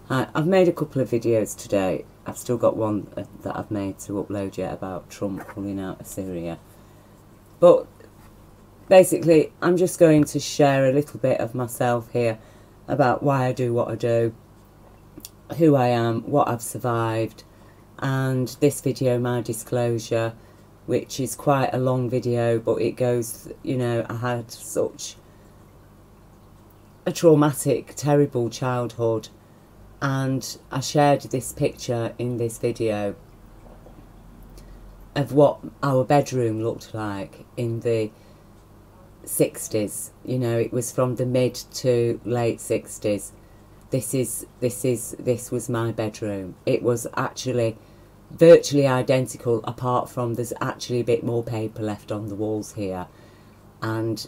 Hi, I've made a couple of videos today. I've still got one that I've made to upload yet about Trump pulling out of Syria. But basically, I'm just going to share a little bit of myself here about why I do what I do, who I am, what I've survived, and this video, my disclosure, which is quite a long video, but it goes, you know, I had such a traumatic, terrible childhood. And I shared this picture in this video of what our bedroom looked like in the 60s. You know, it was from the mid to late 60s. This was my bedroom. It was actually virtually identical, apart from there's actually a bit more paper left on the walls here, and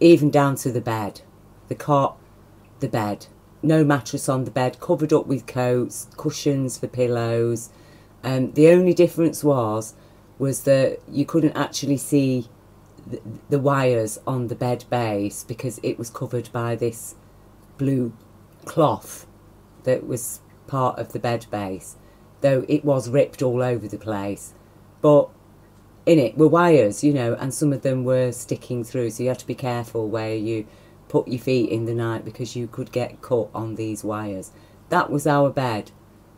even down to the bed, the cot, the bed. No mattress on the bed, covered up with coats, cushions for pillows. The only difference was that you couldn't actually see the wires on the bed base because it was covered by this blue cloth that was part of the bed base, though it was ripped all over the place. But in it were wires, you know, and some of them were sticking through, so you had to be careful where you put your feet in the night because you could get cut on these wires. That was our bed.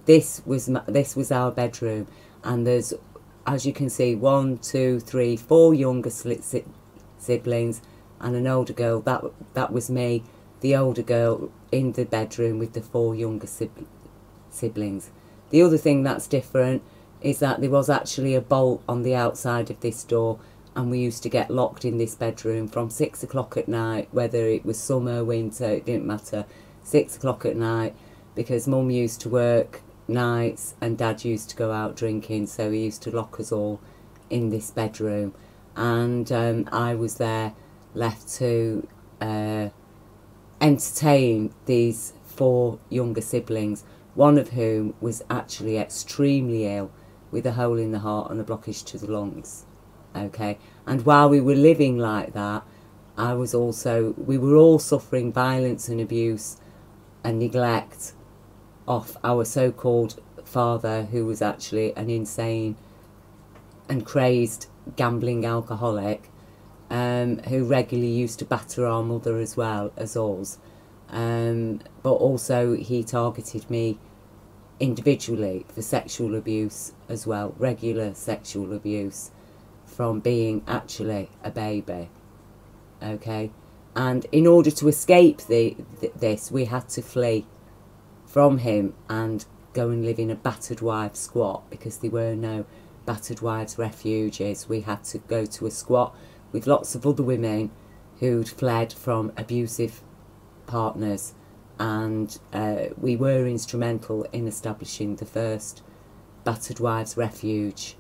This was our bedroom, and there's, as you can see, 1, 2, 3, 4 younger siblings and an older girl. That was me, the older girl in the bedroom with the 4 younger siblings. The other thing that's different is that there was actually a bolt on the outside of this door, and we used to get locked in this bedroom from 6 o'clock at night, whether it was summer, winter, it didn't matter. 6 o'clock at night, because Mum used to work nights and Dad used to go out drinking, so he used to lock us all in this bedroom. And I was there, left to entertain these 4 younger siblings, one of whom was actually extremely ill with a hole in the heart and a blockage to the lungs. Okay, and while we were living like that, we were all suffering violence and abuse and neglect of our so-called father, who was actually an insane and crazed gambling alcoholic, who regularly used to batter our mother as well as us. But also he targeted me individually for sexual abuse as well, regular sexual abuse, from being actually a baby. Okay, and in order to escape this, we had to flee from him and go and live in a battered wives squat, because there were no battered wives refuges. We had to go to a squat with lots of other women who'd fled from abusive partners, and we were instrumental in establishing the first battered wives refuge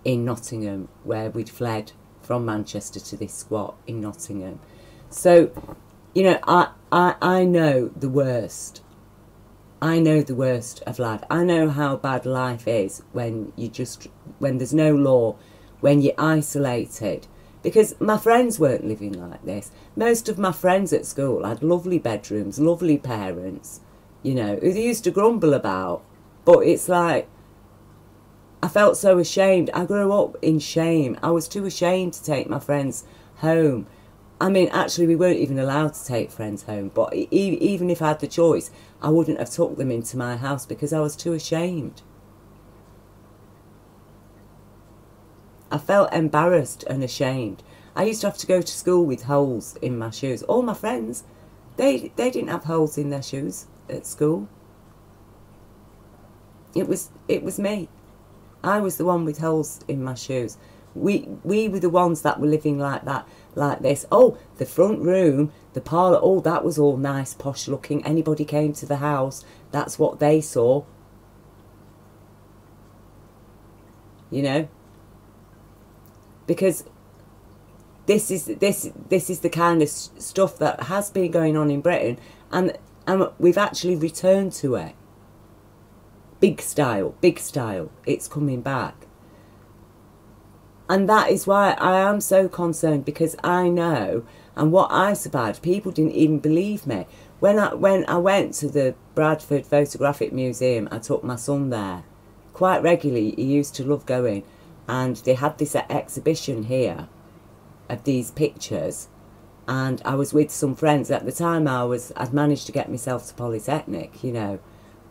in Nottingham, where we'd fled from Manchester to this squat in Nottingham. So, you know, I know the worst. I know the worst of life. I know how bad life is when there's no law, when you're isolated. Because my friends weren't living like this. Most of my friends at school had lovely bedrooms, lovely parents, you know, who they used to grumble about. But it's like, I felt so ashamed. I grew up in shame. I was too ashamed to take my friends home. I mean, actually, we weren't even allowed to take friends home. But even if I had the choice, I wouldn't have took them into my house because I was too ashamed. I felt embarrassed and ashamed. I used to have to go to school with holes in my shoes. All my friends, they didn't have holes in their shoes at school. It was me. I was the one with holes in my shoes. We were the ones that were living like that, like this. Oh, the front room, the parlour, oh, that was all nice, posh looking. Anybody came to the house, that's what they saw. You know? Because this is the kind of stuff that has been going on in Britain, and we've actually returned to it. Big style, it's coming back. And that is why I am so concerned, because I know, and what I survived, people didn't even believe me. when I went to the Bradford Photographic Museum, I took my son there quite regularly. He used to love going, and they had this exhibition here of these pictures, and I was with some friends at the time. I'd managed to get myself to Polytechnic, you know,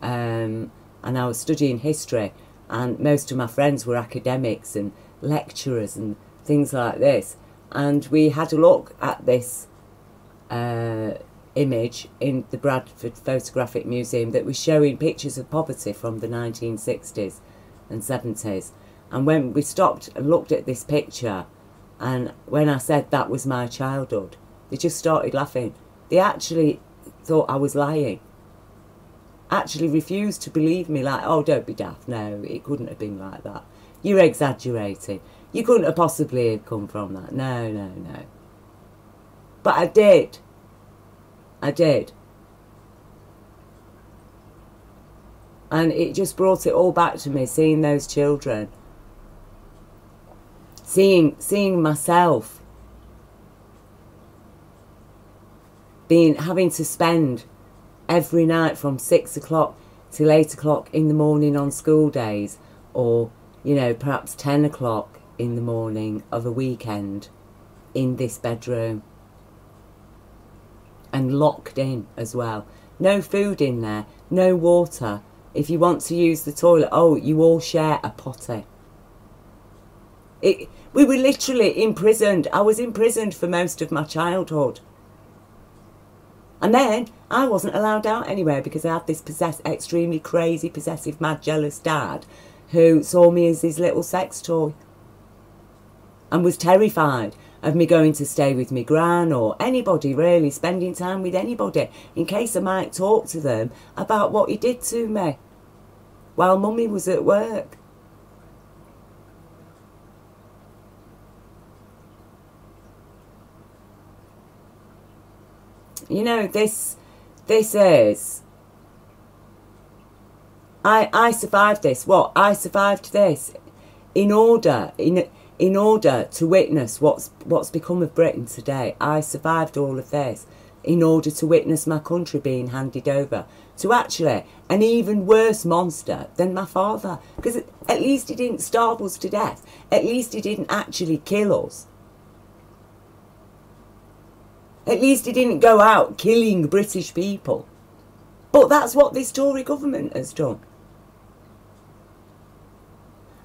and I was studying history, and most of my friends were academics and lecturers and things like this, and we had a look at this image in the Bradford Photographic Museum that was showing pictures of poverty from the 1960s and 70s. And when we stopped and looked at this picture, and when I said that was my childhood, they just started laughing. They actually thought I was lying. Actually refused to believe me, like, oh, don't be daft. No, it couldn't have been like that. You're exaggerating. You couldn't have possibly have come from that. No, no, no. But I did. I did. And it just brought it all back to me, seeing those children. Seeing myself having to spend every night from 6 o'clock till 8 o'clock in the morning on school days, or, you know, perhaps 10 o'clock in the morning of a weekend in this bedroom. And locked in as well. No food in there, no water. If you want to use the toilet, oh, you all share a potty. We were literally imprisoned. I was imprisoned for most of my childhood. And then I wasn't allowed out anywhere because I had this extremely crazy, possessive, mad, jealous dad who saw me as his little sex toy and was terrified of me going to stay with me gran or anybody really, spending time with anybody in case I might talk to them about what he did to me while mummy was at work. You know, this is... I survived this. What? I survived this in order to witness what's become of Britain today. I survived all of this in order to witness my country being handed over to actually an even worse monster than my father. Because at least he didn't starve us to death. At least he didn't actually kill us. At least he didn't go out killing British people. But that's what this Tory government has done.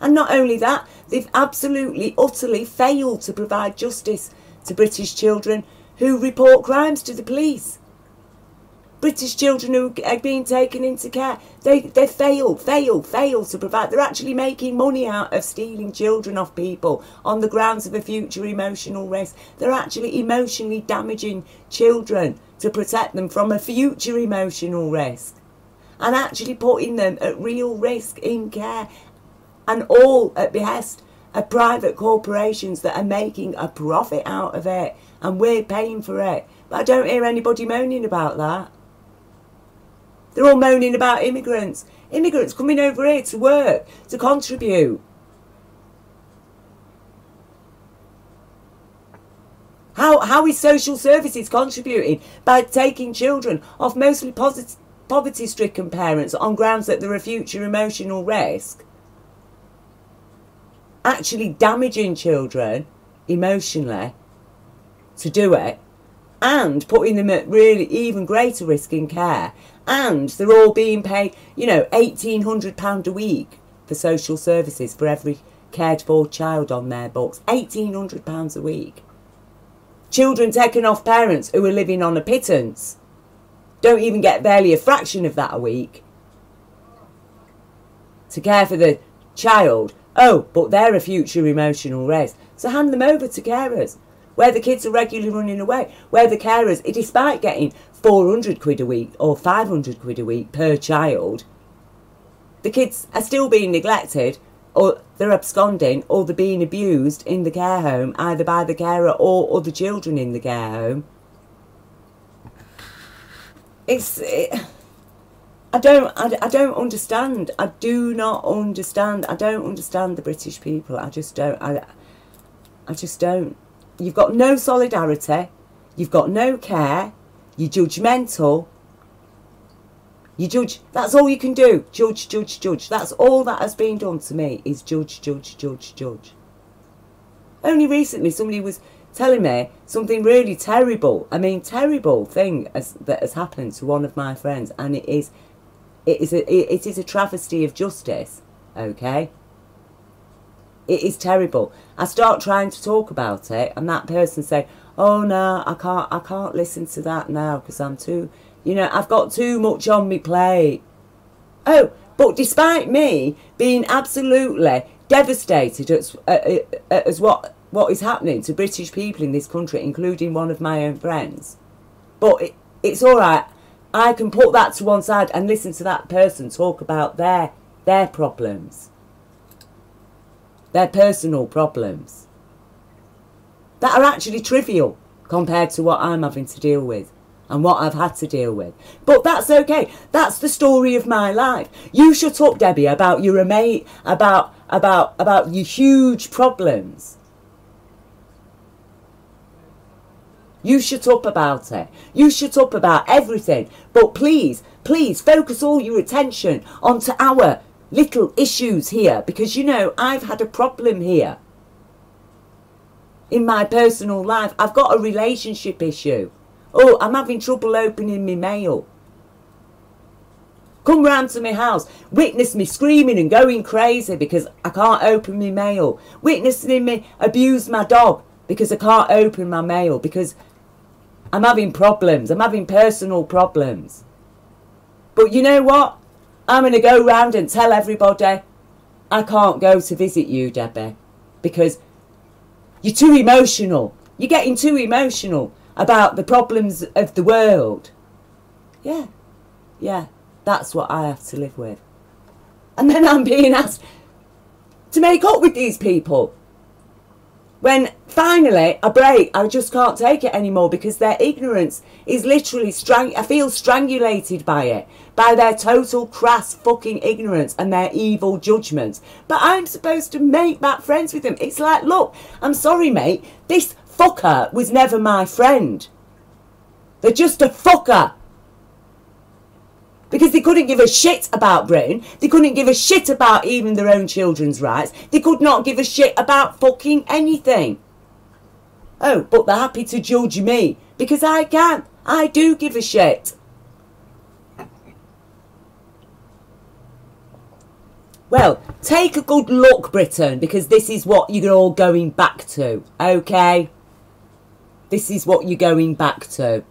And not only that, they've absolutely, utterly failed to provide justice to British children who report crimes to the police. British children who are being taken into care, they fail to provide. They're actually making money out of stealing children off people on the grounds of a future emotional risk. They're actually emotionally damaging children to protect them from a future emotional risk. And actually putting them at real risk in care. And all at behest of private corporations that are making a profit out of it. And we're paying for it. But I don't hear anybody moaning about that. They're all moaning about immigrants. Immigrants coming over here to work, to contribute. How is social services contributing by taking children off mostly poverty-stricken parents on grounds that they're a future emotional risk? Actually damaging children emotionally to do it, and putting them at really even greater risk in care. And they're all being paid, you know, £1,800 a week for social services for every cared for child on their books. £1,800 a week. Children taken off parents who are living on a pittance don't even get barely a fraction of that a week to care for the child. Oh, but they're a future emotional risk. So hand them over to carers, where the kids are regularly running away, where the carers, despite getting 400 quid a week or 500 quid a week per child, the kids are still being neglected, or they're absconding, or they're being abused in the care home, either by the carer or other children in the care home. I don't understand. I do not understand. I don't understand the British people. I just don't. I just don't. You've got no solidarity. You've got no care. You're judgmental. You judge. That's all you can do. Judge, judge, judge. That's all that has been done to me is judge, judge, judge, judge. Only recently somebody was telling me something really terrible. I mean, terrible thing that has happened to one of my friends, and it is a travesty of justice. Okay. It is terrible. I start trying to talk about it, and that person say, "Oh no, I can't listen to that now because I'm too, I've got too much on me plate." Oh, but despite me being absolutely devastated at what is happening to British people in this country, including one of my own friends, but it's all right. I can put that to one side and listen to that person talk about their problems. Their personal problems that are actually trivial compared to what I'm having to deal with and what I've had to deal with. But that's okay. That's the story of my life. You shut up, Debbie, about your mate, about your huge problems. You shut up about it. You shut up about everything. But please, please focus all your attention onto our little issues here, because I've had a problem here in my personal life. I've got a relationship issue. Oh, I'm having trouble opening my mail. Come round to my house, witness me screaming and going crazy because I can't open my mail. Witnessing me abuse my dog because I can't open my mail, because I'm having problems. I'm having personal problems. But you know what? I'm going to go round and tell everybody I can't go to visit you, Debbie, because you're too emotional. You're getting too emotional about the problems of the world. Yeah, that's what I have to live with. And then I'm being asked to make up with these people. When finally I break, I just can't take it anymore, because their ignorance is literally I feel strangulated by it, by their total crass fucking ignorance and their evil judgments. But I'm supposed to make back friends with them. It's like, look, I'm sorry, mate, this fucker was never my friend. They're just a fucker. Because they couldn't give a shit about Britain. They couldn't give a shit about even their own children's rights. They could not give a shit about fucking anything. Oh, but they're happy to judge me. Because I can. I do give a shit. Well, take a good look, Britain, because this is what you're all going back to. Okay? This is what you're going back to.